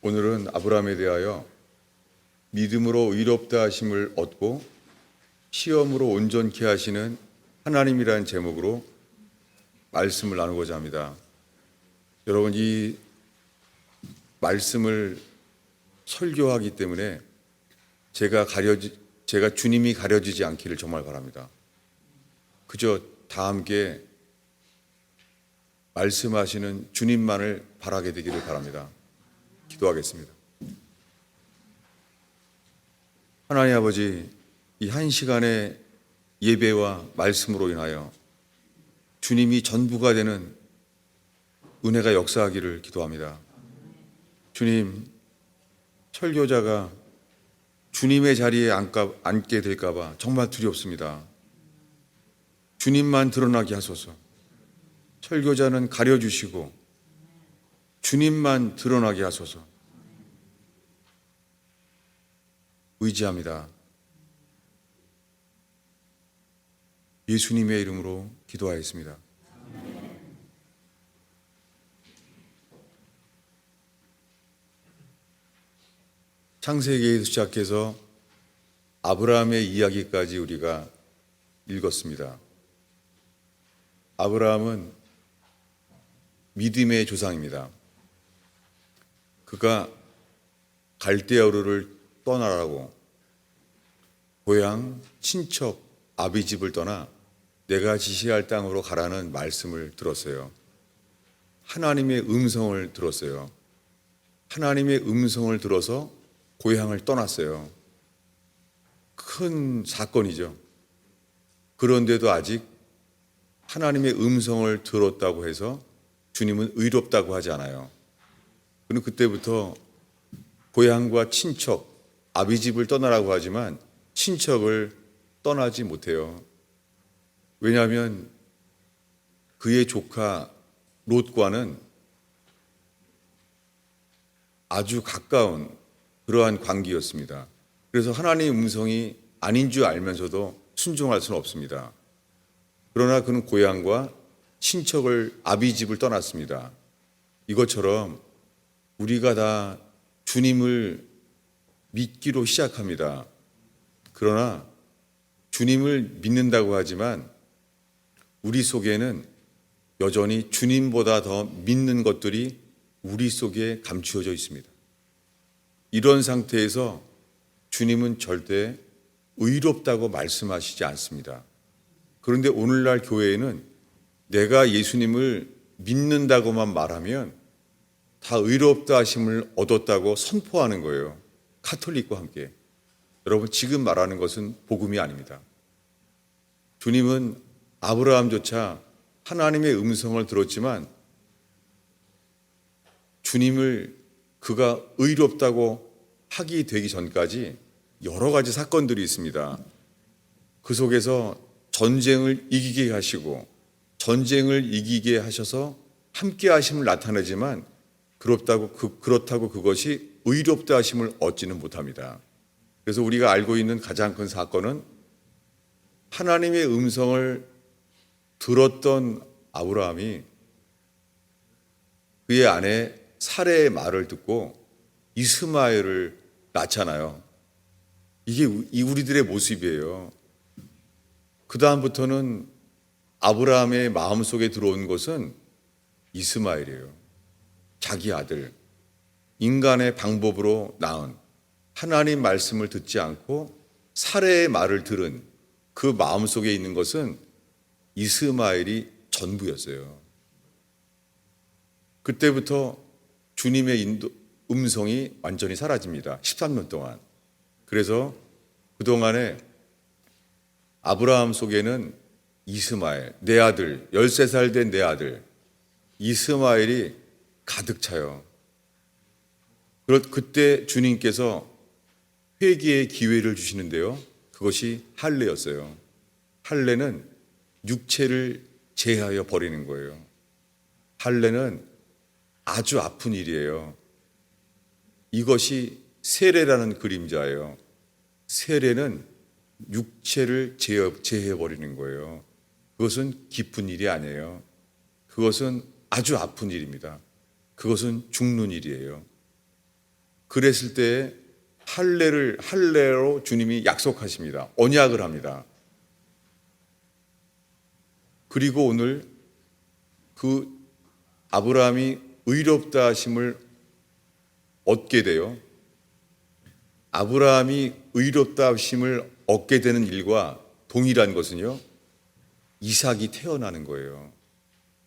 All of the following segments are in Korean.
오늘은 아브라함에 대하여 믿음으로 의롭다 하심을 얻고 시험으로 온전케 하시는 하나님이라는 제목으로 말씀을 나누고자 합니다. 여러분, 이 말씀을 설교하기 때문에 제가 주님이 가려지지 않기를 정말 바랍니다. 그저 다 함께 말씀하시는 주님만을 바라게 되기를 바랍니다. 기도하겠습니다. 하나님 아버지, 이 한 시간의 예배와 말씀으로 인하여 주님이 전부가 되는 은혜가 역사하기를 기도합니다. 주님, 설교자가 주님의 자리에 앉게 될까 봐 정말 두렵습니다. 주님만 드러나게 하소서. 설교자는 가려주시고 주님만 드러나게 하소서. 의지합니다. 예수님의 이름으로 기도하였습니다. 창세기에서 시작해서 아브라함의 이야기까지 우리가 읽었습니다. 아브라함은 믿음의 조상입니다. 그가 갈대아우르를 떠나라고 고향, 친척, 아비집을 떠나 내가 지시할 땅으로 가라는 말씀을 들었어요. 하나님의 음성을 들었어요. 하나님의 음성을 들어서 고향을 떠났어요. 큰 사건이죠. 그런데도 아직 하나님의 음성을 들었다고 해서 주님은 의롭다고 하지 않아요. 그는 그때부터 고향과 친척, 아비집을 떠나라고 하지만 친척을 떠나지 못해요. 왜냐하면 그의 조카 롯과는 아주 가까운 그러한 관계였습니다. 그래서 하나님의 음성이 아닌 줄 알면서도 순종할 수는 없습니다. 그러나 그는 고향과 친척을, 아비집을 떠났습니다. 이것처럼 우리가 다 주님을 믿기로 시작합니다. 그러나 주님을 믿는다고 하지만 우리 속에는 여전히 주님보다 더 믿는 것들이 우리 속에 감추어져 있습니다. 이런 상태에서 주님은 절대 의롭다고 말씀하시지 않습니다. 그런데 오늘날 교회에는 내가 예수님을 믿는다고만 말하면 다 의롭다 하심을 얻었다고 선포하는 거예요. 카톨릭과 함께. 여러분, 지금 말하는 것은 복음이 아닙니다. 주님은 아브라함조차 하나님의 음성을 들었지만 주님을 그가 의롭다고 하기 되기 전까지 여러 가지 사건들이 있습니다. 그 속에서 전쟁을 이기게 하시고 전쟁을 이기게 하셔서 함께 하심을 나타내지만 그렇다고 그것이 의롭다 하심을 얻지는 못합니다. 그래서 우리가 알고 있는 가장 큰 사건은 하나님의 음성을 들었던 아브라함이 그의 아내 사레의 말을 듣고 이스마엘을 낳잖아요. 이게 우리들의 모습이에요. 그 다음부터는 아브라함의 마음속에 들어온 것은 이스마엘이에요. 자기 아들, 인간의 방법으로 낳은 하나님 말씀을 듣지 않고 사레의 말을 들은 그 마음속에 있는 것은 이스마엘이 전부였어요. 그때부터 주님의 음성이 완전히 사라집니다. 13년 동안. 그래서 그동안에 아브라함 속에는 이스마엘, 내 아들, 13살 된 내 아들 이스마엘이 가득 차요. 그때 주님께서 회개의 기회를 주시는데요. 그것이 할례였어요. 할례는 육체를 제하여 버리는 거예요. 할례는 아주 아픈 일이에요. 이것이 세례라는 그림자예요. 세례는 육체를 제해 버리는 거예요. 그것은 기쁜 일이 아니에요. 그것은 아주 아픈 일입니다. 그것은 죽는 일이에요. 그랬을 때 할례로 주님이 약속하십니다. 언약을 합니다. 그리고 오늘 그 아브라함이 의롭다 하심을 얻게 돼요. 아브라함이 의롭다 하심을 얻게 되는 일과 동일한 것은요, 이삭이 태어나는 거예요.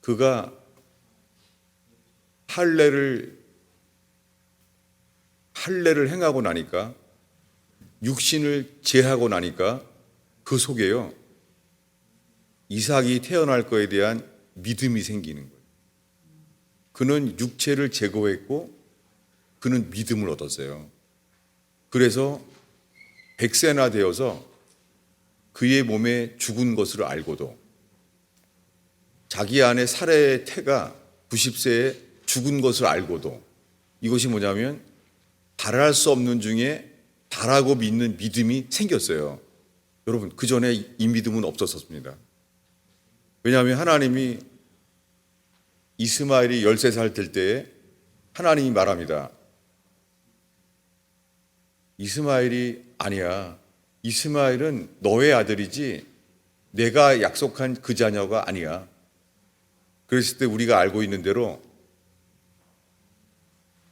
그가 할례를 행하고 나니까, 육신을 제하고 나니까 그 속에요, 이삭이 태어날 거에 대한 믿음이 생기는 거예요. 그는 육체를 제거했고 그는 믿음을 얻었어요. 그래서 100세나 되어서 그의 몸에 죽은 것을 알고도 자기 안에 사례의 태가 90세에 죽은 것을 알고도 이것이 뭐냐면 달할 수 없는 중에 달하고 믿는 믿음이 생겼어요. 여러분, 그 전에 이 믿음은 없었습니다. 왜냐하면 하나님이 이스마엘이 13살 될 때에 하나님이 말합니다. 이스마엘이 아니야. 이스마엘은 너의 아들이지 내가 약속한 그 자녀가 아니야. 그랬을 때 우리가 알고 있는 대로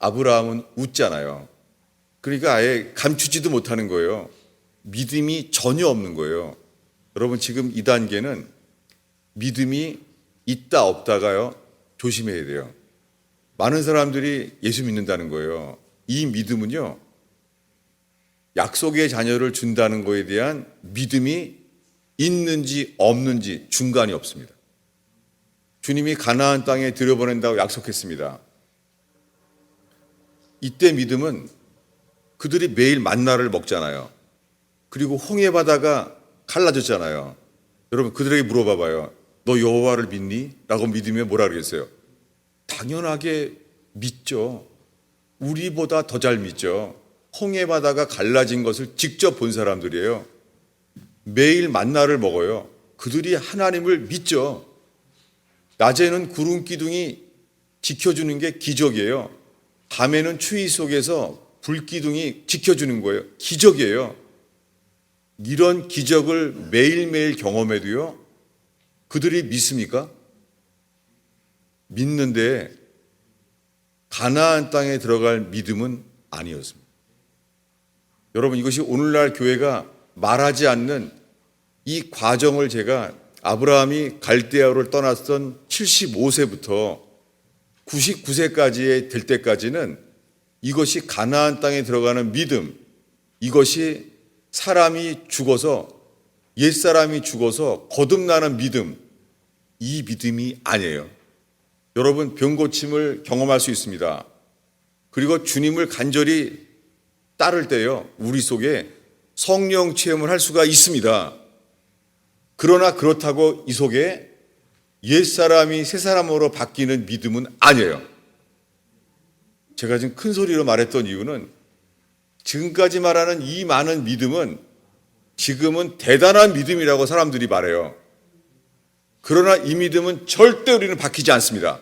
아브라함은 웃잖아요. 그러니까 아예 감추지도 못하는 거예요. 믿음이 전혀 없는 거예요. 여러분, 지금 이 단계는 믿음이 있다 없다가요, 조심해야 돼요. 많은 사람들이 예수 믿는다는 거예요. 이 믿음은요, 약속의 자녀를 준다는 거에 대한 믿음이 있는지 없는지 중간이 없습니다. 주님이 가나안 땅에 들여보낸다고 약속했습니다. 이때 믿음은 그들이 매일 만나를 먹잖아요. 그리고 홍해 바다가 갈라졌잖아요. 여러분, 그들에게 물어봐봐요. 너 여호와를 믿니? 라고 믿으면 뭐라 그러겠어요? 당연하게 믿죠. 우리보다 더 잘 믿죠. 홍해 바다가 갈라진 것을 직접 본 사람들이에요. 매일 만나를 먹어요. 그들이 하나님을 믿죠. 낮에는 구름 기둥이 지켜주는 게 기적이에요. 밤에는 추위 속에서 불 기둥이 지켜주는 거예요. 기적이에요. 이런 기적을 매일매일 경험해도요, 그들이 믿습니까? 믿는데 가나안 땅에 들어갈 믿음은 아니었습니다. 여러분, 이것이 오늘날 교회가 말하지 않는 이 과정을 제가 아브라함이 갈대아우를 떠났던 75세부터 99세까지 될 때까지는 이것이 가나안 땅에 들어가는 믿음, 이것이 사람이 죽어서, 옛사람이 죽어서 거듭나는 믿음, 이 믿음이 아니에요. 여러분, 병 고침을 경험할 수 있습니다. 그리고 주님을 간절히 따를 때요, 우리 속에 성령 체험을 할 수가 있습니다. 그러나 그렇다고 이 속에 옛사람이 새사람으로 바뀌는 믿음은 아니에요. 제가 지금 큰 소리로 말했던 이유는 지금까지 말하는 이 많은 믿음은 지금은 대단한 믿음이라고 사람들이 말해요. 그러나 이 믿음은 절대 우리는 바뀌지 않습니다.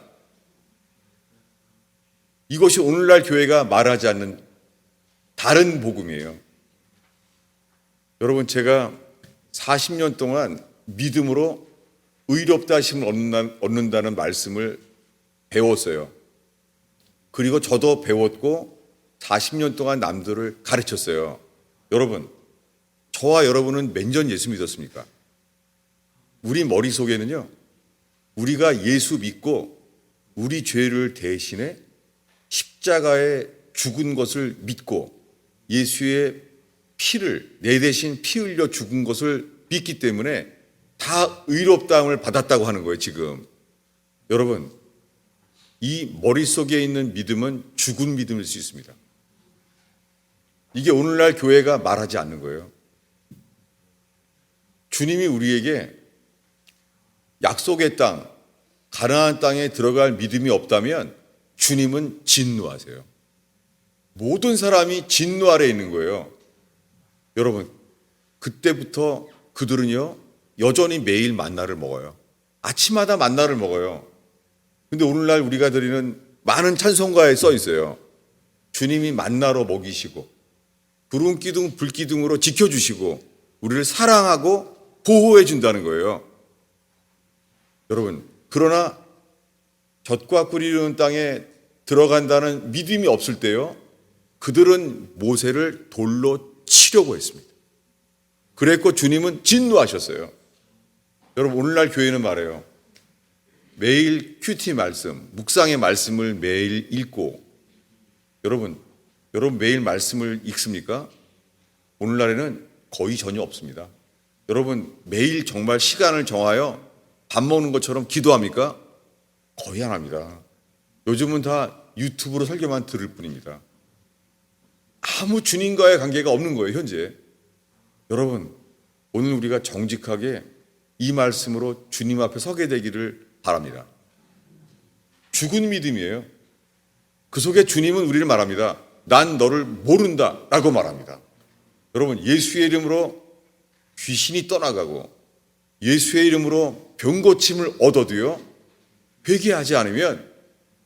이것이 오늘날 교회가 말하지 않는 다른 복음이에요. 여러분, 제가 40년 동안 믿음으로 의롭다 하심을 얻는다는 말씀을 배웠어요. 그리고 저도 배웠고 40년 동안 남들을 가르쳤어요. 여러분, 저와 여러분은 몇 년 예수 믿었습니까? 우리 머릿속에는요, 우리가 예수 믿고 우리 죄를 대신해 십자가에 죽은 것을 믿고 예수의 피를 내 대신 피 흘려 죽은 것을 믿기 때문에 다 의롭다함을 받았다고 하는 거예요, 지금. 여러분, 이 머릿속에 있는 믿음은 죽은 믿음일 수 있습니다. 이게 오늘날 교회가 말하지 않는 거예요. 주님이 우리에게 약속의 땅, 가나안 땅에 들어갈 믿음이 없다면 주님은 진노하세요. 모든 사람이 진노 아래에 있는 거예요. 여러분, 그때부터 그들은요, 여전히 매일 만나를 먹어요. 아침마다 만나를 먹어요. 근데 오늘날 우리가 드리는 많은 찬송가에 써 있어요. 주님이 만나러 먹이시고 구름 기둥 불 기둥으로 지켜주시고 우리를 사랑하고 보호해 준다는 거예요. 여러분, 그러나 젖과 꿀이 흐르는 땅에 들어간다는 믿음이 없을 때요, 그들은 모세를 돌로 치려고 했습니다. 그랬고 주님은 진노하셨어요. 여러분, 오늘날 교회는 말해요. 매일 큐티 말씀, 묵상의 말씀을 매일 읽고, 여러분 매일 말씀을 읽습니까? 오늘날에는 거의 전혀 없습니다. 여러분, 매일 정말 시간을 정하여 밥 먹는 것처럼 기도합니까? 거의 안 합니다. 요즘은 다 유튜브로 설교만 들을 뿐입니다. 아무 주님과의 관계가 없는 거예요, 현재. 여러분, 오늘 우리가 정직하게 이 말씀으로 주님 앞에 서게 되기를 바랍니다. 죽은 믿음이에요. 그 속에 주님은 우리를 말합니다. 난 너를 모른다 라고 말합니다. 여러분, 예수의 이름으로 귀신이 떠나가고 예수의 이름으로 병고침을 얻어도요, 회개하지 않으면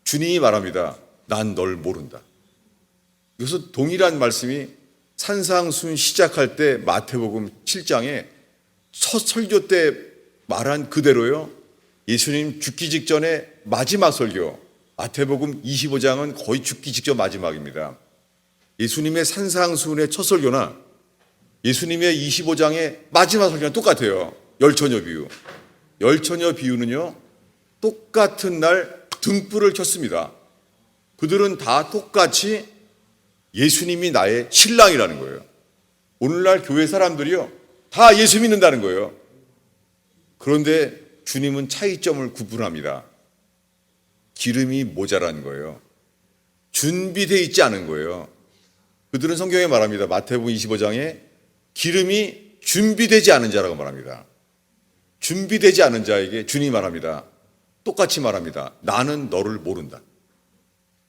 주님이 말합니다. 난 널 모른다. 여기서 동일한 말씀이 산상순 시작할 때 마태복음 7장에 첫 설교 때 말한 그대로요. 예수님 죽기 직전에 마지막 설교, 마태복음 25장은 거의 죽기 직전 마지막입니다. 예수님의 산상순의 첫 설교나 예수님의 25장의 마지막 설교는 똑같아요. 열처녀 비유. 열처녀 비유는요, 똑같은 날 등불을 켰습니다. 그들은 다 똑같이 예수님이 나의 신랑이라는 거예요. 오늘날 교회 사람들이요, 다 예수 믿는다는 거예요. 그런데 주님은 차이점을 구분합니다. 기름이 모자란 거예요. 준비되어 있지 않은 거예요. 그들은 성경에 말합니다. 마태복음 25장에 기름이 준비되지 않은 자라고 말합니다. 준비되지 않은 자에게 주님이 말합니다. 똑같이 말합니다. 나는 너를 모른다.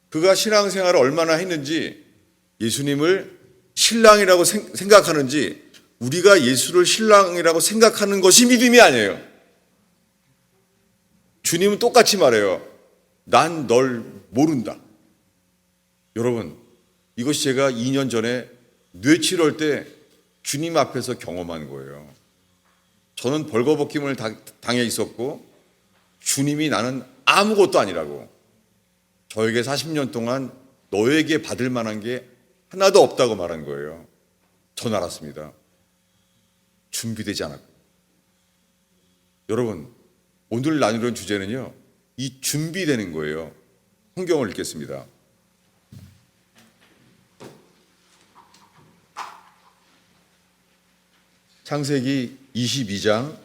그가 신앙생활을 얼마나 했는지, 예수님을 신랑이라고 생각하는지, 우리가 예수를 신랑이라고 생각하는 것이 믿음이 아니에요. 주님은 똑같이 말해요. 난 널 모른다. 여러분, 이것이 제가 2년 전에 뇌치료할 때 주님 앞에서 경험한 거예요. 저는 벌거벗김을 당해 있었고 주님이 나는 아무것도 아니라고, 저에게 40년 동안 너에게 받을 만한 게 하나도 없다고 말한 거예요. 전 알았습니다. 준비되지 않았고. 여러분, 오늘 나누는 주제는요, 이 준비되는 거예요. 성경을 읽겠습니다. 창세기 22장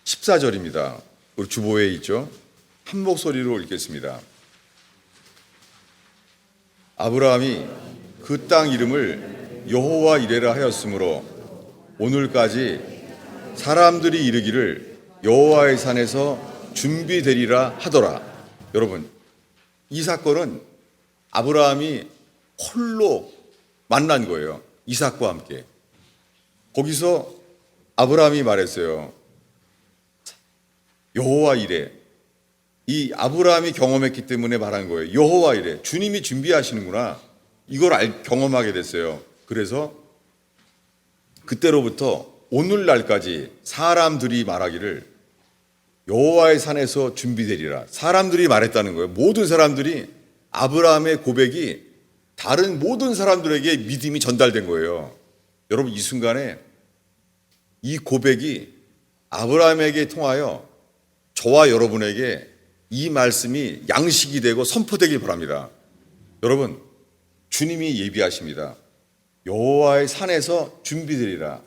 14절입니다. 우리 주보에 있죠. 한 목소리로 읽겠습니다. 아브라함이 그 땅 이름을 여호와 이레라 하였으므로 오늘까지 사람들이 이르기를 여호와의 산에서 준비되리라 하더라. 여러분, 이 사건은 아브라함이 홀로 만난 거예요. 이삭과 함께. 거기서 아브라함이 말했어요. 여호와 이레. 이 아브라함이 경험했기 때문에 말한 거예요. 여호와 이레. 주님이 준비하시는구나. 이걸 경험하게 됐어요. 그래서 그때로부터 오늘날까지 사람들이 말하기를 여호와의 산에서 준비되리라. 사람들이 말했다는 거예요. 모든 사람들이, 아브라함의 고백이 다른 모든 사람들에게 믿음이 전달된 거예요. 여러분, 이 순간에 이 고백이 아브라함에게 통하여 저와 여러분에게 이 말씀이 양식이 되고 선포되길 바랍니다. 여러분, 주님이 예비하십니다. 여호와의 산에서 준비되리라.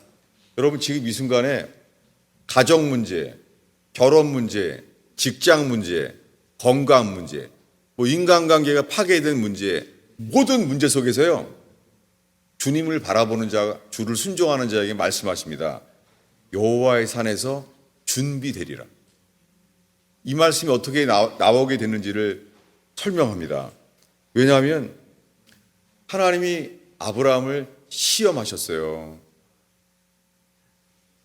여러분, 지금 이 순간에 가정 문제, 결혼 문제, 직장 문제, 건강 문제, 인간관계가 파괴된 문제, 모든 문제 속에서요, 주님을 바라보는 자, 주를 순종하는 자에게 말씀하십니다. 여호와의 산에서 준비되리라. 이 말씀이 어떻게 나오게 됐는지를 설명합니다. 왜냐하면 하나님이 아브라함을 시험하셨어요.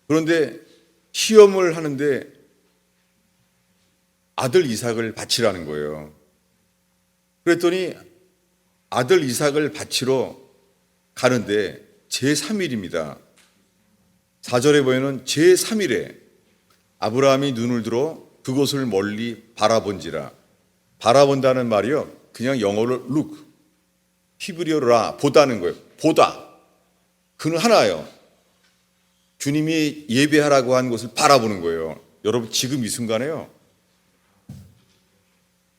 그런데 시험을 하는데 아들 이삭을 바치라는 거예요. 그랬더니 아들 이삭을 바치러 가는데 제3일입니다. 4절에 보면은 제3일에 아브라함이 눈을 들어 그곳을 멀리 바라본지라. 바라본다는 말이요, 그냥 영어로 look, 히브리어로 보다는 거예요. 보다. 그는 하나예요. 주님이 예배하라고 한 곳을 바라보는 거예요. 여러분, 지금 이 순간에요,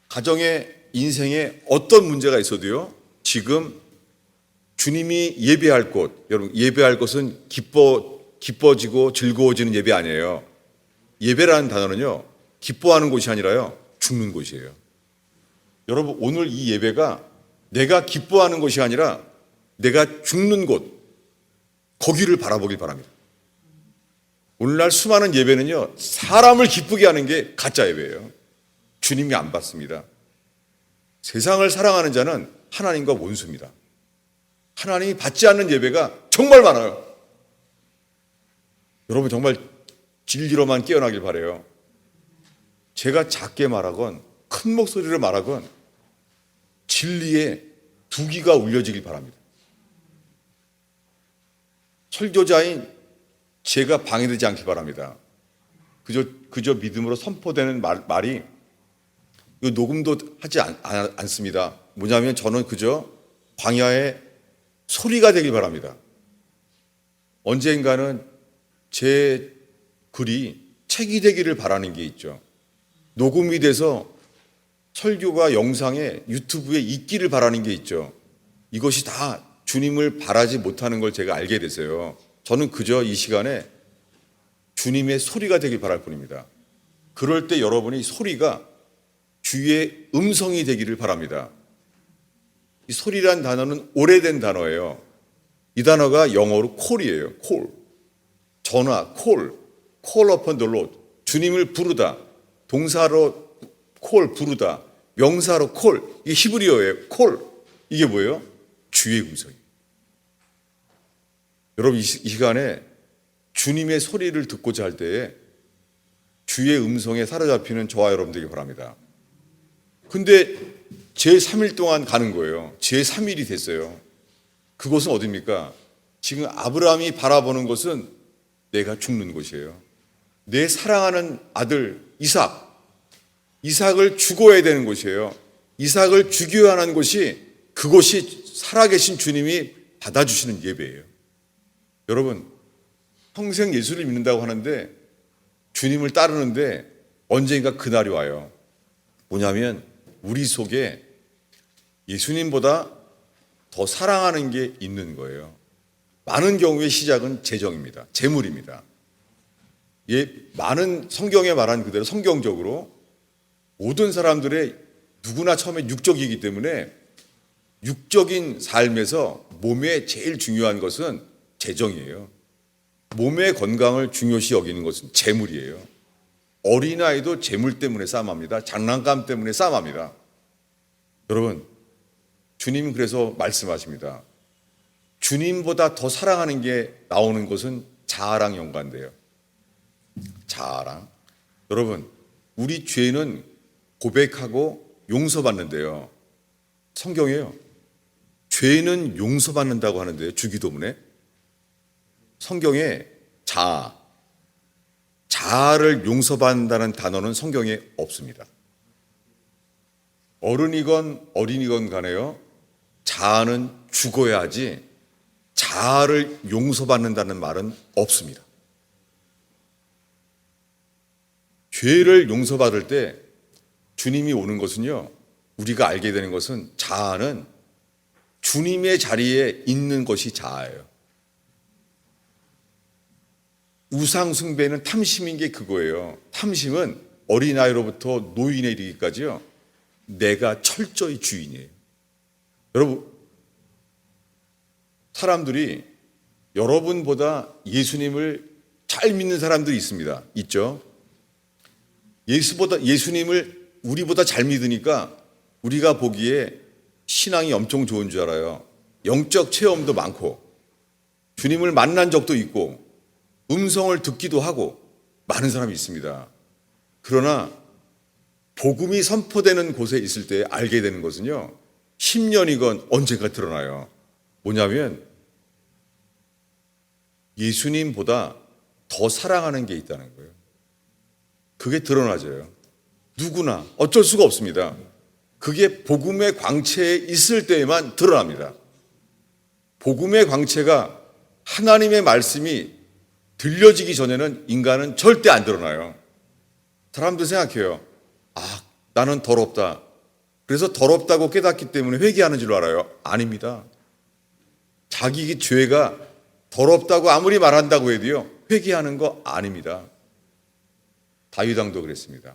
가정에, 인생에 어떤 문제가 있어도요, 지금 주님이 예배할 곳, 여러분, 예배할 곳은 기뻐지고 즐거워지는 예배 아니에요. 예배라는 단어는요, 기뻐하는 곳이 아니라요, 죽는 곳이에요. 여러분, 오늘 이 예배가 내가 기뻐하는 곳이 아니라 내가 죽는 곳, 거기를 바라보길 바랍니다. 오늘날 수많은 예배는요, 사람을 기쁘게 하는 게 가짜 예배예요. 주님이 안 받습니다. 세상을 사랑하는 자는 하나님과 원수입니다. 하나님이 받지 않는 예배가 정말 많아요. 여러분, 정말 진리로만 깨어나길 바라요. 제가 작게 말하건 큰 목소리로 말하건 진리의 두기가 울려지길 바랍니다. 설교자인 제가 방해되지 않길 바랍니다. 그저 믿음으로 선포되는 말이 이거 녹음도 하지 않습니다. 뭐냐면 저는 그저 광야의 소리가 되길 바랍니다. 언젠가는 제 글이 책이 되기를 바라는 게 있죠. 녹음이 돼서 설교가 영상에 유튜브에 있기를 바라는 게 있죠. 이것이 다 주님을 바라지 못하는 걸 제가 알게 됐어요. 저는 그저 이 시간에 주님의 소리가 되길 바랄 뿐입니다. 그럴 때 여러분이 소리가 주의 음성이 되기를 바랍니다. 이 소리란 단어는 오래된 단어예요. 이 단어가 영어로 콜이에요. 콜. 전화, 콜. call upon the Lord. 주님을 부르다. 동사로 콜, 부르다. 명사로 콜. 이게 히브리어예요. 콜. 이게 뭐예요? 주의 음성이에요. 여러분, 이 시간에 주님의 소리를 듣고자 할 때에 주의 음성에 사로잡히는 저와 여러분 되기 바랍니다. 근데 제3일 동안 가는 거예요. 제3일이 됐어요. 그곳은 어디입니까? 지금 아브라함이 바라보는 곳은 내가 죽는 곳이에요. 내 사랑하는 아들 이삭을 죽어야 되는 곳이에요. 이삭을 죽여야 하는 곳이, 그곳이 살아계신 주님이 받아주시는 예배예요. 여러분, 평생 예수를 믿는다고 하는데 주님을 따르는데 언젠가 그날이 와요. 뭐냐면 우리 속에 예수님보다 더 사랑하는 게 있는 거예요. 많은 경우의 시작은 재정입니다. 재물입니다. 많은 성경에 말한 그대로 성경적으로 모든 사람들의 누구나 처음에 육적이기 때문에 육적인 삶에서 몸에 제일 중요한 것은 재정이에요. 몸의 건강을 중요시 여기는 것은 재물이에요. 어린아이도 재물 때문에 싸움합니다. 장난감 때문에 싸움합니다. 여러분, 주님은 그래서 말씀하십니다. 주님보다 더 사랑하는 게 나오는 것은 자아랑 연관돼요. 자아랑. 여러분, 우리 죄는 고백하고 용서받는데요. 성경이에요. 죄는 용서받는다고 하는데요. 주기도문에. 성경에 자아를 용서받는다는 단어는 성경에 없습니다. 어른이건 어린이건 간에요, 자아는 죽어야 하지 자아를 용서받는다는 말은 없습니다. 죄를 용서받을 때 주님이 오는 것은요, 우리가 알게 되는 것은 자아는 주님의 자리에 있는 것이 자아예요. 우상 숭배는 탐심인 게 그거예요. 탐심은 어린아이로부터 노인에 이르기까지요, 내가 철저히 주인이에요. 여러분, 사람들이 여러분보다 예수님을 잘 믿는 사람들이 있습니다. 있죠? 예수님을 우리보다 잘 믿으니까 우리가 보기에 신앙이 엄청 좋은 줄 알아요. 영적 체험도 많고 주님을 만난 적도 있고 음성을 듣기도 하고 많은 사람이 있습니다. 그러나 복음이 선포되는 곳에 있을 때 알게 되는 것은요, 10년이건 언젠가 드러나요. 뭐냐면 예수님보다 더 사랑하는 게 있다는 거예요. 그게 드러나져요. 누구나 어쩔 수가 없습니다. 그게 복음의 광채에 있을 때에만 드러납니다. 복음의 광채가 하나님의 말씀이 들려지기 전에는 인간은 절대 안 드러나요. 사람들 생각해요. 아, 나는 더럽다. 그래서 더럽다고 깨닫기 때문에 회개하는 줄 알아요. 아닙니다. 자기 죄가 더럽다고 아무리 말한다고 해도요, 회개하는 거 아닙니다. 다윗 왕도 그랬습니다.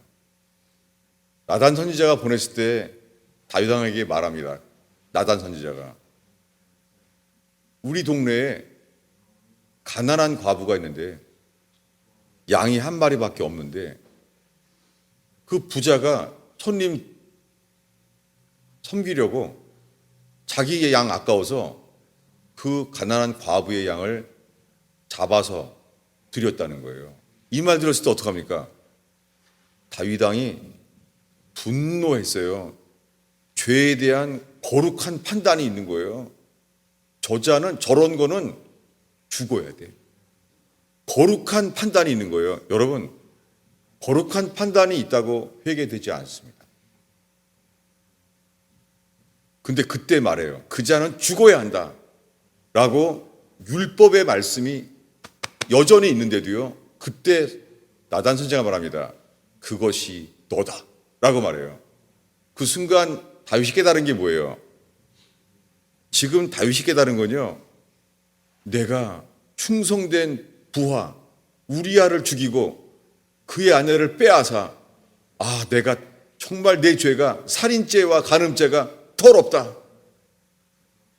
나단 선지자가 보냈을 때 다윗 왕에게 말합니다. 나단 선지자가 우리 동네에 가난한 과부가 있는데 양이 한 마리밖에 없는데 그 부자가 손님 섬기려고 자기의 양 아까워서 그 가난한 과부의 양을 잡아서 드렸다는 거예요. 이 말 들었을 때 어떡합니까? 다윗 왕이 분노했어요. 죄에 대한 거룩한 판단이 있는 거예요. 저자는 저런 거는 죽어야 돼. 거룩한 판단이 있는 거예요. 여러분, 거룩한 판단이 있다고 회개되지 않습니다. 근데 그때 말해요. 그 자는 죽어야 한다. 라고 율법의 말씀이 여전히 있는데도요. 그때 나단 선지자가 말합니다. 그것이 너다. 라고 말해요. 그 순간 다윗이 깨달은 게 뭐예요? 지금 다윗이 깨달은 건요. 내가 충성된 부하 우리아를 죽이고 그의 아내를 빼앗아 내가 정말 내 죄가 살인죄와 간음죄가 더럽다.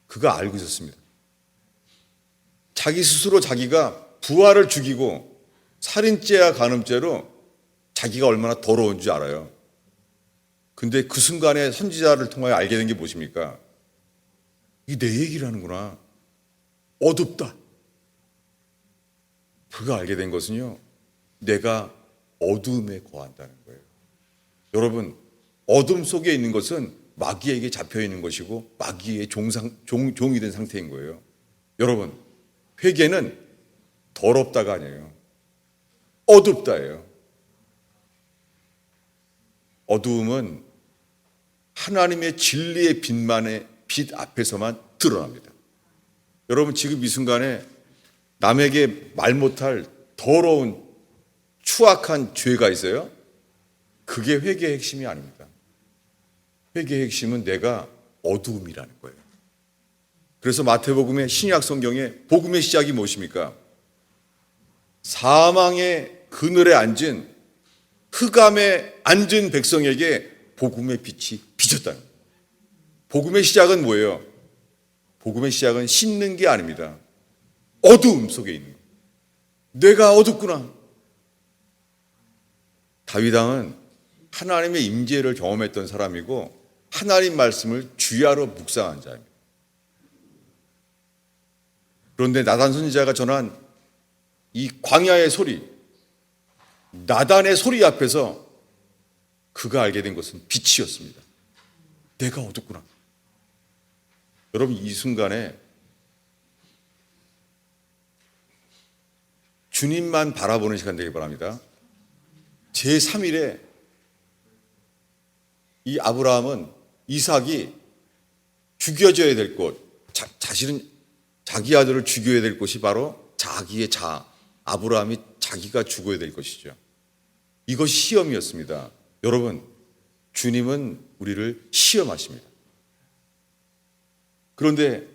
그거 알고 있었습니다. 자기 스스로 자기가 부하를 죽이고 살인죄와 간음죄로 자기가 얼마나 더러운 줄 알아요. 근데 그 순간에 선지자를 통하여 알게 된 게 무엇입니까? 이게 내 얘기를 하는구나. 어둡다. 그거 알게 된 것은요. 내가 어둠에 거한다는 거예요. 여러분, 어둠 속에 있는 것은 마귀에게 잡혀 있는 것이고 마귀의 종이 된 상태인 거예요. 여러분, 회개는 더럽다가 아니에요. 어둡다예요. 어두움은 하나님의 진리의 빛 앞에서만 드러납니다. 여러분, 지금 이 순간에 남에게 말 못할 더러운 추악한 죄가 있어요? 그게 회개의 핵심이 아닙니다. 회개의 핵심은 내가 어두움이라는 거예요. 그래서 마태복음의 신약 성경에 복음의 시작이 무엇입니까? 사망의 그늘에 앉은 흑암에 앉은 백성에게 복음의 빛이 비쳤다는 거예요. 복음의 시작은 뭐예요? 복음의 시작은 씻는 게 아닙니다. 어두움 속에 있는 거예요. 내가 어둡구나. 다윗 왕은 하나님의 임재를 경험했던 사람이고 하나님 말씀을 주야로 묵상한 자입니다. 그런데 나단 선지자가 전한 이 광야의 소리, 나단의 소리 앞에서 그가 알게 된 것은 빛이었습니다. 내가 어둡구나. 여러분, 이 순간에 주님만 바라보는 시간 되기 바랍니다. 제3일에 이 아브라함은 이삭이 죽여져야 될 곳, 자신은 자기 아들을 죽여야 될 곳이 바로 자기의 아브라함이 자기가 죽어야 될 것이죠. 이것이 시험이었습니다. 여러분, 주님은 우리를 시험하십니다. 그런데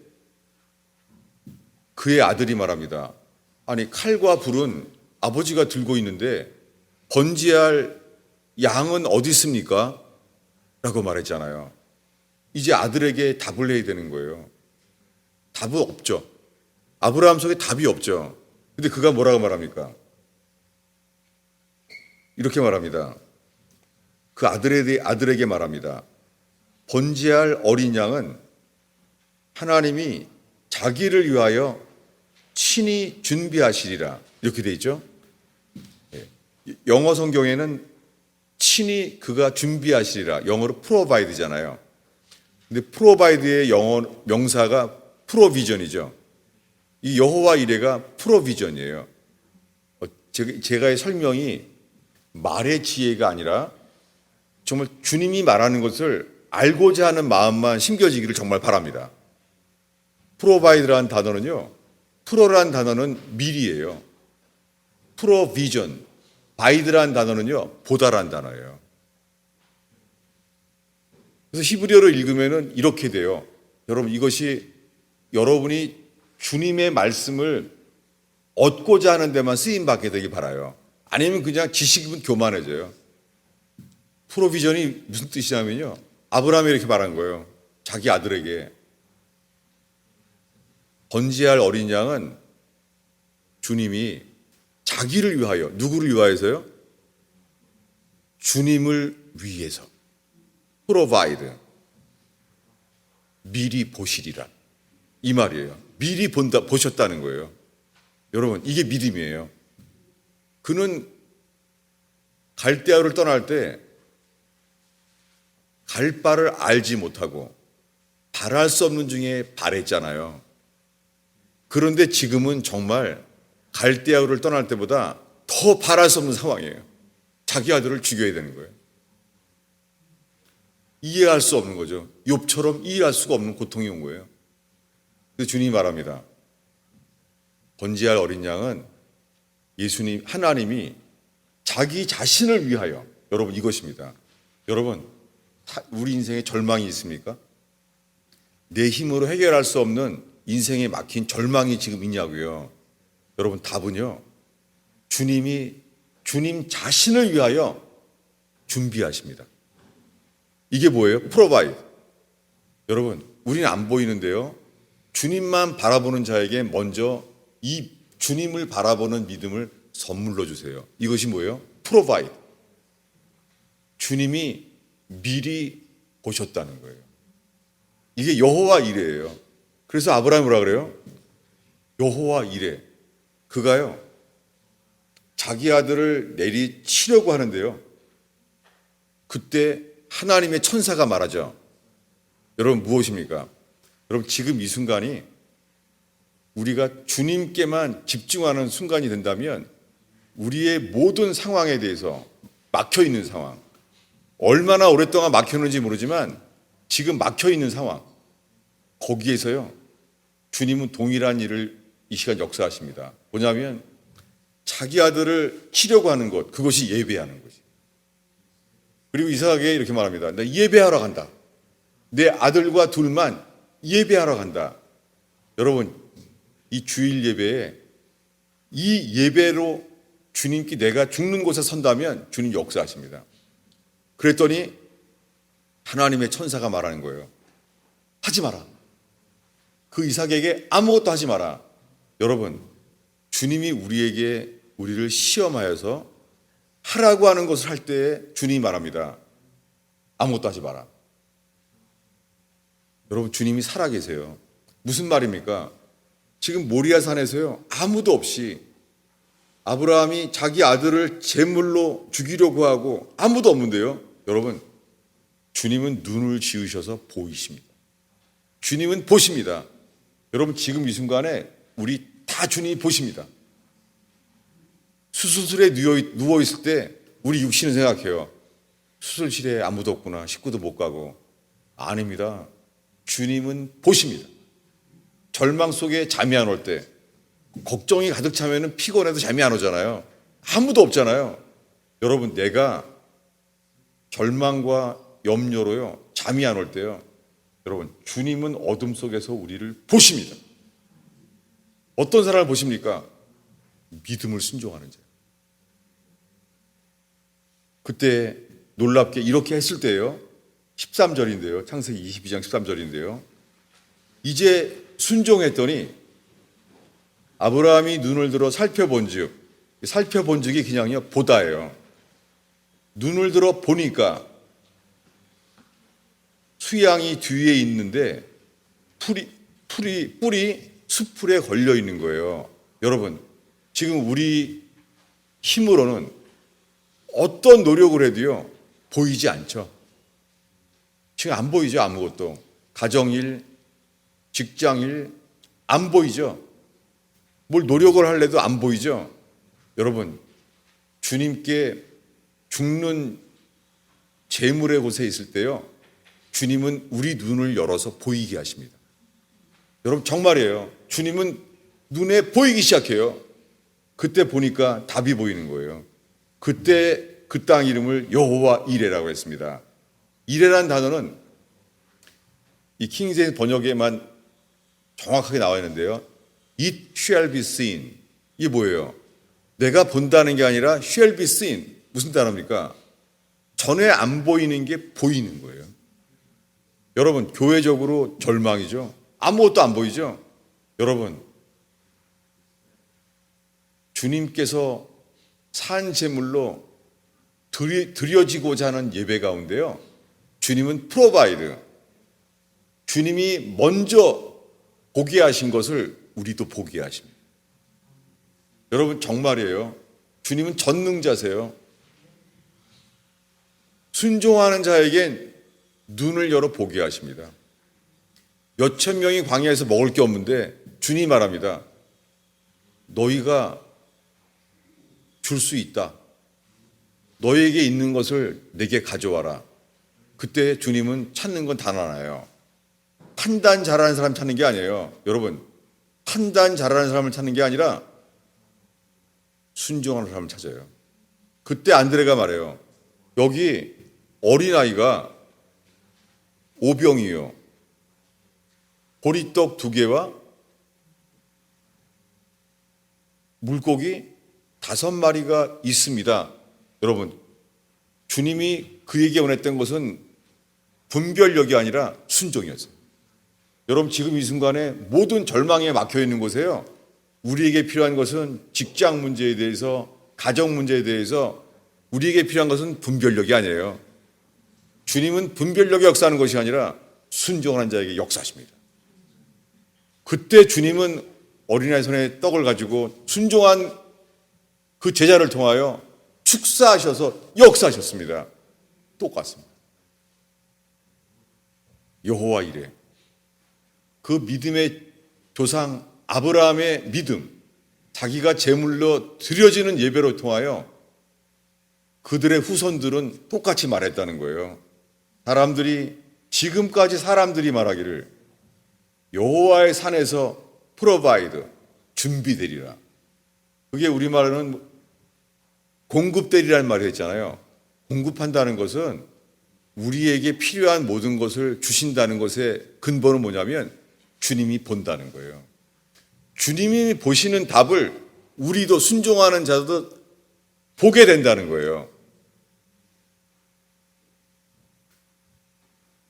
그의 아들이 말합니다. 아니, 칼과 불은 아버지가 들고 있는데 번제할 양은 어디 있습니까? 라고 말했잖아요. 이제 아들에게 답을 해야 되는 거예요. 답은 없죠. 아브라함 속에 답이 없죠. 근데 그가 뭐라고 말합니까? 이렇게 말합니다. 그 아들에게 말합니다. 번제할 어린 양은 하나님이 자기를 위하여 친히 준비하시리라. 이렇게 돼 있죠. 영어 성경에는 친히 그가 준비하시리라. 영어로 provide잖아요. 근데 프로바이드의 영어 명사가 프로비전이죠. 이 여호와 이레가 프로비전이에요. 제가의 설명이 말의 지혜가 아니라 정말 주님이 말하는 것을 알고자 하는 마음만 심겨지기를 정말 바랍니다. 프로바이드라는 단어는요, 프로라는 단어는 미리예요. 프로비전, 바이드라는 단어는요, 보다라는 단어예요. 그래서 히브리어로 읽으면은 이렇게 돼요. 여러분, 이것이 여러분이 주님의 말씀을 얻고자 하는 데만 쓰임 받게 되길 바라요. 아니면 그냥 지식은 교만해져요. 프로비전이 무슨 뜻이냐면요, 아브라함이 이렇게 말한 거예요. 자기 아들에게 번제할 어린 양은 주님이 자기를 위하여, 누구를 위하여서요? 주님을 위해서. 프로바이드, 미리 보시리라, 이 말이에요. 미리 보셨다는 거예요. 여러분, 이게 믿음이에요. 그는 갈대아를 떠날 때 갈 바를 알지 못하고 바랄 수 없는 중에 바랬잖아요. 그런데 지금은 정말 갈대아를 떠날 때보다 더 바랄 수 없는 상황이에요. 자기 아들을 죽여야 되는 거예요. 이해할 수 없는 거죠. 욥처럼 이해할 수가 없는 고통이 온 거예요. 그래서 주님이 말합니다. 번제할 어린 양은 예수님, 하나님이 자기 자신을 위하여, 여러분 이것입니다. 여러분, 우리 인생에 절망이 있습니까? 내 힘으로 해결할 수 없는 인생에 막힌 절망이 지금 있냐고요. 여러분, 답은요, 주님이 주님 자신을 위하여 준비하십니다. 이게 뭐예요? 프로바이드. 여러분, 우리는 안 보이는데요, 주님만 바라보는 자에게 먼저 이 주님을 바라보는 믿음을 선물로 주세요. 이것이 뭐예요? 프로바이드. 주님이 미리 보셨다는 거예요. 이게 여호와 이레예요. 그래서 아브라함이 뭐라 그래요? 여호와 이레. 그가요, 자기 아들을 내리치려고 하는데요, 그때 하나님의 천사가 말하죠. 여러분, 무엇입니까? 여러분, 지금 이 순간이 우리가 주님께만 집중하는 순간이 된다면 우리의 모든 상황에 대해서, 막혀있는 상황, 얼마나 오랫동안 막혔는지 모르지만 지금 막혀있는 상황, 거기에서요, 주님은 동일한 일을 이 시간 역사하십니다. 뭐냐면 자기 아들을 치려고 하는 것, 그것이 예배하는 거지. 그리고 이삭에게 이렇게 말합니다. 나 예배하러 간다. 내 아들과 둘만 예배하러 간다. 여러분, 이 주일 예배에 이 예배로 주님께 내가 죽는 곳에 선다면 주님 역사하십니다. 그랬더니 하나님의 천사가 말하는 거예요. 하지 마라. 그 이삭에게 아무것도 하지 마라. 여러분, 주님이 우리를 시험하여서 하라고 하는 것을 할 때에 주님이 말합니다. 아무것도 하지 마라. 여러분, 주님이 살아계세요. 무슨 말입니까? 지금 모리아산에서요, 아무도 없이 아브라함이 자기 아들을 제물로 죽이려고 하고 아무도 없는데요, 여러분, 주님은 눈을 지으셔서 보이십니다. 주님은 보십니다. 여러분, 지금 이 순간에 우리 다 주님이 보십니다. 수술실에 누워있을 때 우리 육신은 생각해요. 수술실에 아무도 없구나, 식구도 못 가고. 아닙니다. 주님은 보십니다. 절망 속에 잠이 안 올 때, 걱정이 가득 차면 피곤해도 잠이 안 오잖아요. 아무도 없잖아요. 여러분, 내가 절망과 염려로요, 잠이 안 올 때요, 여러분, 주님은 어둠 속에서 우리를 보십니다. 어떤 사람을 보십니까? 믿음을 순종하는 자. 그때 놀랍게 이렇게 했을 때예요. 13절인데요. 창세기 22장 13절인데요. 이제 순종했더니 아브라함이 눈을 들어 살펴본 즉이 그냥요, 보다예요. 눈을 들어 보니까 수양이 뒤에 있는데 뿔이 수풀에 걸려 있는 거예요. 여러분, 지금 우리 힘으로는 어떤 노력을 해도요, 보이지 않죠. 지금 안 보이죠, 아무것도. 가정일, 직장일 안 보이죠? 뭘 노력을 하려도 안 보이죠? 여러분, 주님께 죽는 재물의 곳에 있을 때요, 주님은 우리 눈을 열어서 보이게 하십니다. 여러분, 정말이에요. 주님은 눈에 보이기 시작해요. 그때 보니까 답이 보이는 거예요. 그때 그 땅 이름을 여호와 이레라고 했습니다. 이레라는 단어는 이 킹제임스 번역에만 정확하게 나와 있는데요. It shall be seen. 이게 뭐예요? 내가 본다는 게 아니라 shall be seen. 무슨 단어입니까? 전에 안 보이는 게 보이는 거예요. 여러분, 교회적으로 절망이죠. 아무것도 안 보이죠? 여러분, 주님께서 산 제물로 드려지고자 하는 예배 가운데요, 주님은 프로바이드, 주님이 먼저 보게 하신 것을 우리도 보게 하십니다. 여러분, 정말이에요. 주님은 전능자세요. 순종하는 자에겐 눈을 열어 보게 하십니다. 몇천 명이 광야에서 먹을 게 없는데 주님이 말합니다. 너희가 줄 수 있다. 너희에게 있는 것을 내게 가져와라. 그때 주님은 찾는 건 단 하나예요. 판단 잘하는 사람 찾는 게 아니에요. 여러분, 판단 잘하는 사람을 찾는 게 아니라 순종하는 사람을 찾아요. 그때 안드레가 말해요. 여기 어린아이가 오병이요, 보리떡 2개와 물고기 5마리가 있습니다. 여러분, 주님이 그에게 원했던 것은 분별력이 아니라 순종이었어요. 여러분, 지금 이 순간에 모든 절망에 막혀 있는 곳에요, 우리에게 필요한 것은 직장 문제에 대해서, 가정 문제에 대해서 우리에게 필요한 것은 분별력이 아니에요. 주님은 분별력이 역사하는 것이 아니라 순종하는 자에게 역사하십니다. 그때 주님은 어린아이 손에 떡을 가지고 순종한 그 제자를 통하여 축사하셔서 역사하셨습니다. 똑같습니다. 여호와 이레, 그 믿음의 조상 아브라함의 믿음, 자기가 제물로 드려지는 예배로 통하여 그들의 후손들은 똑같이 말했다는 거예요. 지금까지 사람들이 말하기를 여호와의 산에서 프로바이드, 준비되리라. 그게 우리말로는 공급되리라는 말이 했잖아요. 공급한다는 것은 우리에게 필요한 모든 것을 주신다는 것의 근본은 뭐냐면 주님이 본다는 거예요. 주님이 보시는 답을 우리도 순종하는 자도 보게 된다는 거예요.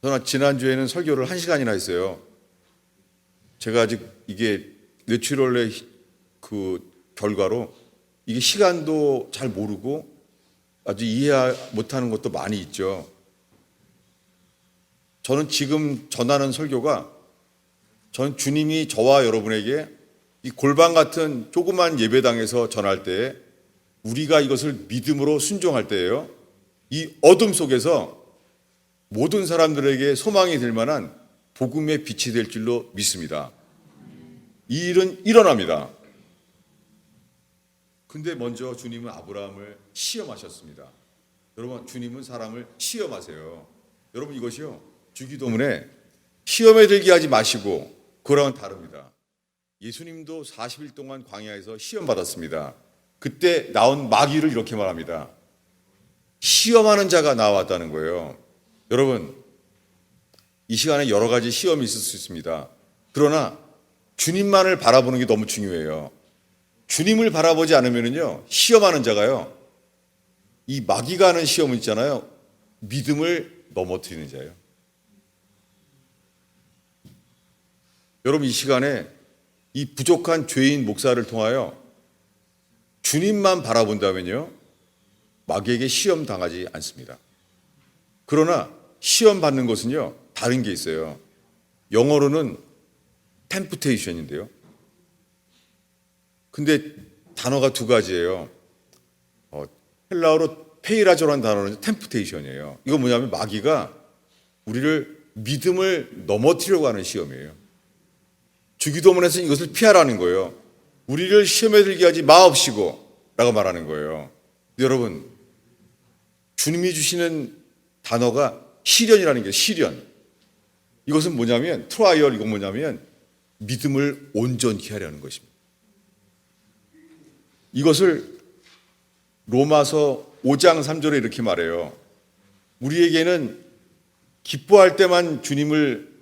저는 지난주에는 설교를 1시간이나 했어요. 제가 아직 이게 뇌출혈의 그 결과로 이게 시간도 잘 모르고 아주 이해 못하는 것도 많이 있죠. 저는 지금 전하는 설교가, 전 주님이 저와 여러분에게 이 골방 같은 조그만 예배당에서 전할 때 우리가 이것을 믿음으로 순종할 때예요, 이 어둠 속에서 모든 사람들에게 소망이 될 만한 복음의 빛이 될 줄로 믿습니다. 이 일은 일어납니다. 근데 먼저 주님은 아브라함을 시험하셨습니다. 여러분, 주님은 사람을 시험하세요. 여러분, 이것이요, 주기도문에 시험에 들게 하지 마시고 그거랑은 다릅니다. 예수님도 40일 동안 광야에서 시험받았습니다. 그때 나온 마귀를 이렇게 말합니다. 시험하는 자가 나왔다는 거예요. 여러분, 이 시간에 여러 가지 시험이 있을 수 있습니다. 그러나 주님만을 바라보는 게 너무 중요해요. 주님을 바라보지 않으면요, 시험하는 자가요, 이 마귀가 하는 시험은 있잖아요, 믿음을 넘어뜨리는 자예요. 여러분, 이 시간에 이 부족한 죄인 목사를 통하여 주님만 바라본다면요, 마귀에게 시험 당하지 않습니다. 그러나 시험 받는 것은요, 다른 게 있어요. 영어로는 템프테이션인데요. 근데 단어가 2가지예요. 헬라어로 페이라조라는 단어는 템프테이션이에요. 이거 뭐냐면 마귀가 우리를 믿음을 넘어뜨리려고 하는 시험이에요. 주기도문에서 이것을 피하라는 거예요. 우리를 시험에 들게 하지 마옵시고 라고 말하는 거예요. 여러분, 주님이 주시는 단어가 시련이라는 게 시련. 이것은 뭐냐면 트라이얼, 이건 뭐냐면 믿음을 온전히 하려는 것입니다. 이것을 로마서 5장 3절에 이렇게 말해요. 우리에게는 기뻐할 때만 주님을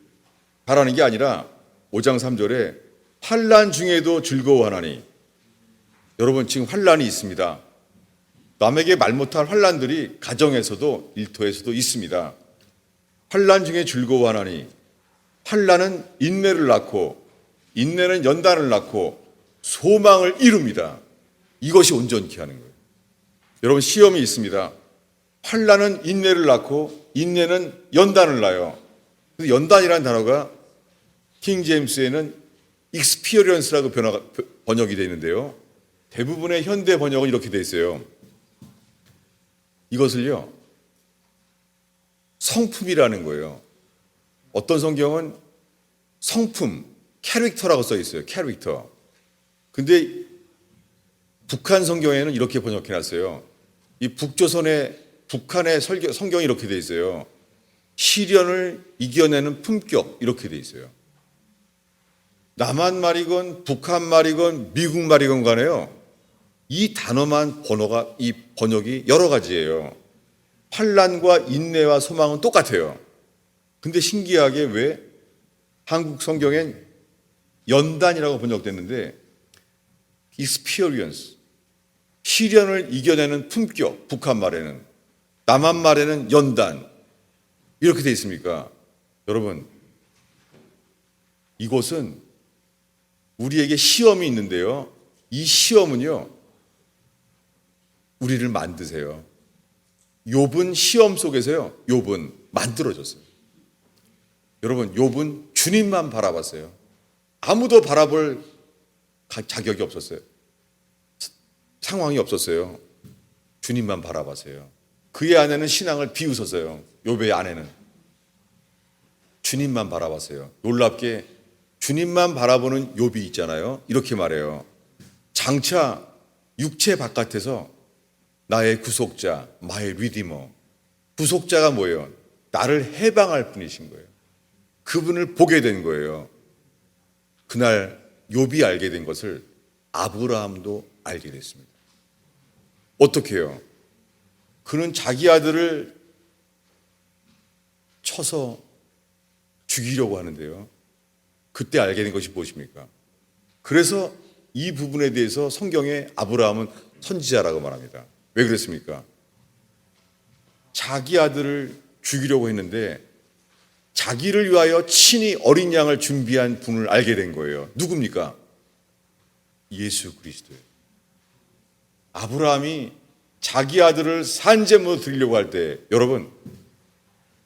바라는 게 아니라 5장 3절에 환난 중에도 즐거워하나니. 여러분, 지금 환난이 있습니다. 남에게 말 못할 환난들이 가정에서도 일터에서도 있습니다. 환난 중에 즐거워하나니. 환난은 인내를 낳고 인내는 연단을 낳고 소망을 이룹니다. 이것이 온전히 하는 거예요. 여러분, 시험이 있습니다. 환난은 인내를 낳고 인내는 연단을 낳아요. 연단이라는 단어가 킹 제임스에는 experience라고 번역이 되어 있는데요. 대부분의 현대 번역은 이렇게 되어 있어요. 이것을요, 성품이라는 거예요. 어떤 성경은 성품, 캐릭터라고 써 있어요. 캐릭터. 근데 북한 성경에는 이렇게 번역해 놨어요. 이 북한의 성경이 이렇게 돼 있어요. 시련을 이겨내는 품격, 이렇게 돼 있어요. 남한 말이건 북한 말이건 미국 말이건 간에요. 이 단어만 이 번역이 여러 가지예요. 환난과 인내와 소망은 똑같아요. 근데 신기하게 왜 한국 성경엔 연단이라고 번역됐는데 experience, 시련을 이겨내는 품격, 북한 말에는, 남한 말에는 연단, 이렇게 돼 있습니까? 여러분, 이곳은 우리에게 시험이 있는데요. 이 시험은요, 우리를 만드세요. 욥은 시험 속에서요, 욥은 만들어졌어요. 여러분, 욥은 주님만 바라봤어요. 아무도 바라볼 자격이 없었어요. 상황이 없었어요. 주님만 바라봤어요. 그의 아내는 신앙을 비웃었어요. 욥의 아내는. 주님만 바라봤어요. 놀랍게 주님만 바라보는 욥이 있잖아요. 이렇게 말해요. 장차 육체 바깥에서 나의 구속자, my redeemer. 구속자가 뭐예요? 나를 해방할 분이신 거예요. 그분을 보게 된 거예요. 그날 욥이 알게 된 것을 아브라함도 알게 됐습니다. 어떻게 해요? 그는 자기 아들을 쳐서 죽이려고 하는데요. 그때 알게 된 것이 무엇입니까? 그래서 이 부분에 대해서 성경에 아브라함은 선지자라고 말합니다. 왜 그랬습니까? 자기 아들을 죽이려고 했는데 자기를 위하여 친히 어린 양을 준비한 분을 알게 된 거예요. 누굽니까? 예수 그리스도예요. 아브라함이 자기 아들을 산제물로 드리려고 할 때, 여러분,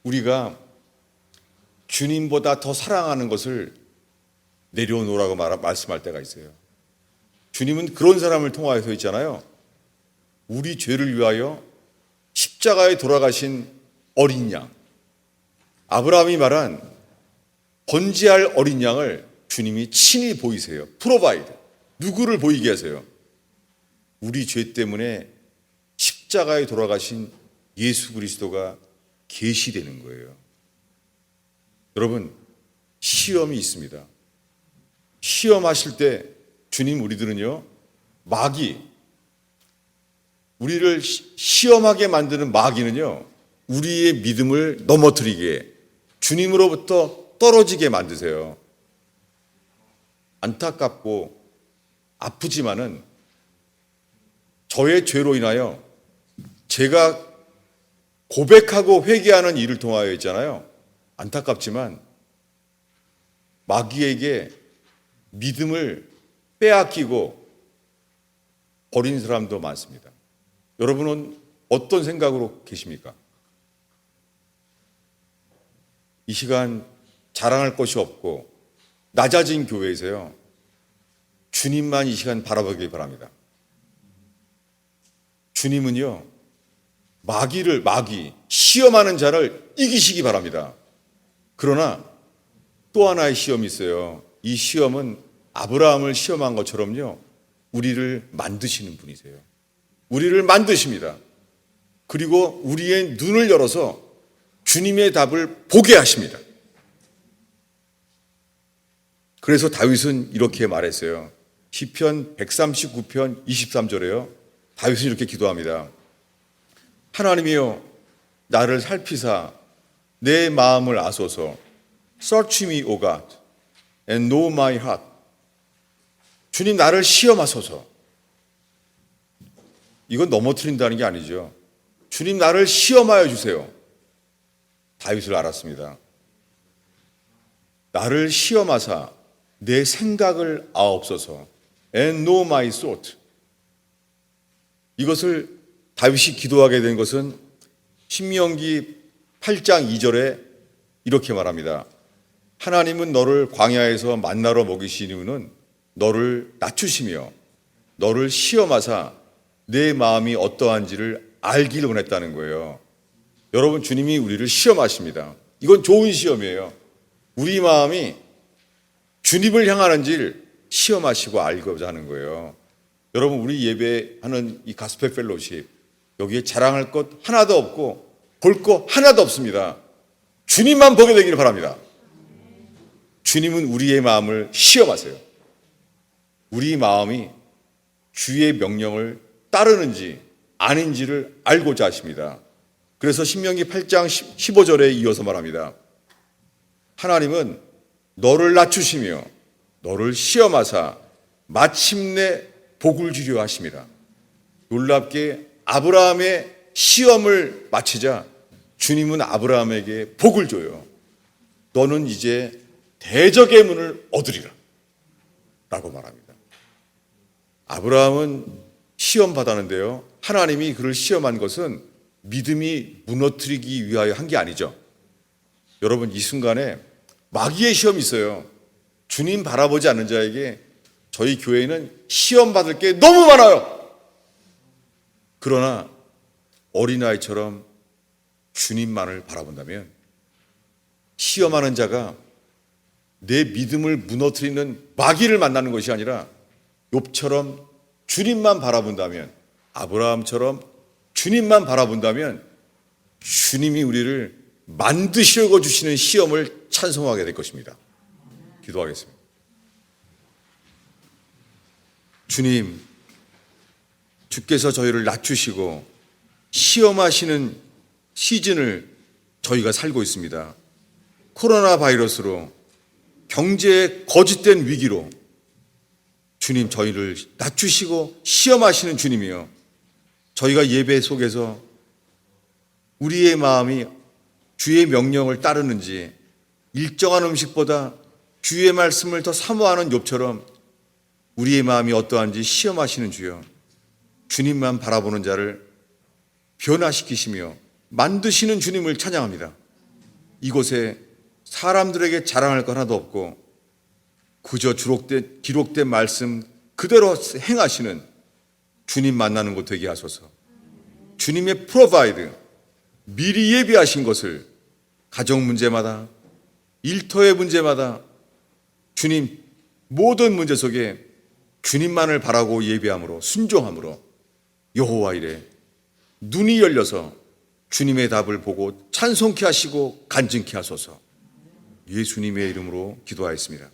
우리가 주님보다 더 사랑하는 것을 내려놓으라고 말씀할 때가 있어요. 주님은 그런 사람을 통하여서 있잖아요. 우리 죄를 위하여 십자가에 돌아가신 어린 양. 아브라함이 말한 번제할 어린 양을 주님이 친히 보이세요. 프로바이드. 누구를 보이게 하세요? 우리 죄 때문에 십자가에 돌아가신 예수 그리스도가 계시되는 거예요. 여러분, 시험이 있습니다. 시험하실 때 주님, 우리들은요, 우리를 시험하게 만드는 마귀는요, 우리의 믿음을 넘어뜨리게, 주님으로부터 떨어지게 만드세요. 안타깝고 아프지만은 저의 죄로 인하여 제가 고백하고 회개하는 일을 통하여 있잖아요. 안타깝지만 마귀에게 믿음을 빼앗기고 버린 사람도 많습니다. 여러분은 어떤 생각으로 계십니까? 이 시간 자랑할 것이 없고 낮아진 교회에서요, 주님만 이 시간 바라보길 바랍니다. 주님은요, 시험하는 자를 이기시기 바랍니다. 그러나 또 하나의 시험이 있어요. 이 시험은 아브라함을 시험한 것처럼요, 우리를 만드시는 분이세요. 우리를 만드십니다. 그리고 우리의 눈을 열어서 주님의 답을 보게 하십니다. 그래서 다윗은 이렇게 말했어요. 시편 139편 23절에요. 다윗은 이렇게 기도합니다. 하나님이여, 나를 살피사 내 마음을 아소서. Search me, O God, and know my heart. 주님, 나를 시험하소서. 이건 넘어뜨린다는 게 아니죠. 주님, 나를 시험하여 주세요. 다윗을 알았습니다. 나를 시험하사 내 생각을 아옵소서. And know my thought. 이것을 다윗이 기도하게 된 것은 신명기 8장 2절에 이렇게 말합니다. 하나님은 너를 광야에서 만나러 먹이신 이유는 너를 낮추시며 너를 시험하사 내 마음이 어떠한지를 알기를 원했다는 거예요. 여러분, 주님이 우리를 시험하십니다. 이건 좋은 시험이에요. 우리 마음이 주님을 향하는지를 시험하시고 알고자 하는 거예요. 여러분, 우리 예배하는 이 가스펠 펠로십, 여기에 자랑할 것 하나도 없고 볼 거 하나도 없습니다. 주님만 보게 되기를 바랍니다. 주님은 우리의 마음을 시험하세요. 우리 마음이 주의 명령을 따르는지 아닌지를 알고자 하십니다. 그래서 신명기 8장 15절에 이어서 말합니다. 하나님은 너를 낮추시며 너를 시험하사 마침내 복을 주려 하십니다. 놀랍게 아브라함의 시험을 마치자 주님은 아브라함에게 복을 줘요. 너는 이제 대적의 문을 얻으리라 라고 말합니다. 아브라함은 시험 받았는데요, 하나님이 그를 시험한 것은 믿음이 무너뜨리기 위하여 한 게 아니죠. 여러분, 이 순간에 마귀의 시험이 있어요. 주님 바라보지 않는 자에게 저희 교회는 시험 받을 게 너무 많아요. 그러나 어린아이처럼 주님만을 바라본다면, 시험하는 자가 내 믿음을 무너뜨리는 마귀를 만나는 것이 아니라 욥처럼 주님만 바라본다면, 아브라함처럼 주님만 바라본다면 주님이 우리를 만드시려고 주시는 시험을 찬송하게 될 것입니다. 기도하겠습니다. 주님, 주께서 저희를 낮추시고 시험하시는 시즌을 저희가 살고 있습니다. 코로나 바이러스로, 경제의 거짓된 위기로 주님, 저희를 낮추시고 시험하시는 주님이요, 저희가 예배 속에서 우리의 마음이 주의 명령을 따르는지, 일정한 음식보다 주의 말씀을 더 사모하는 욥처럼 우리의 마음이 어떠한지 시험하시는 주여, 주님만 바라보는 자를 변화시키시며 만드시는 주님을 찬양합니다. 이곳에 사람들에게 자랑할 것 하나도 없고 그저 기록된 말씀 그대로 행하시는 주님 만나는 곳 되게 하소서. 주님의 프로바이드, 미리 예비하신 것을 가정 문제마다, 일터의 문제마다, 주님 모든 문제 속에 주님만을 바라고 예비함으로, 순종함으로 여호와 이레 눈이 열려서 주님의 답을 보고 찬송케 하시고 간증케 하소서. 예수님의 이름으로 기도하였습니다.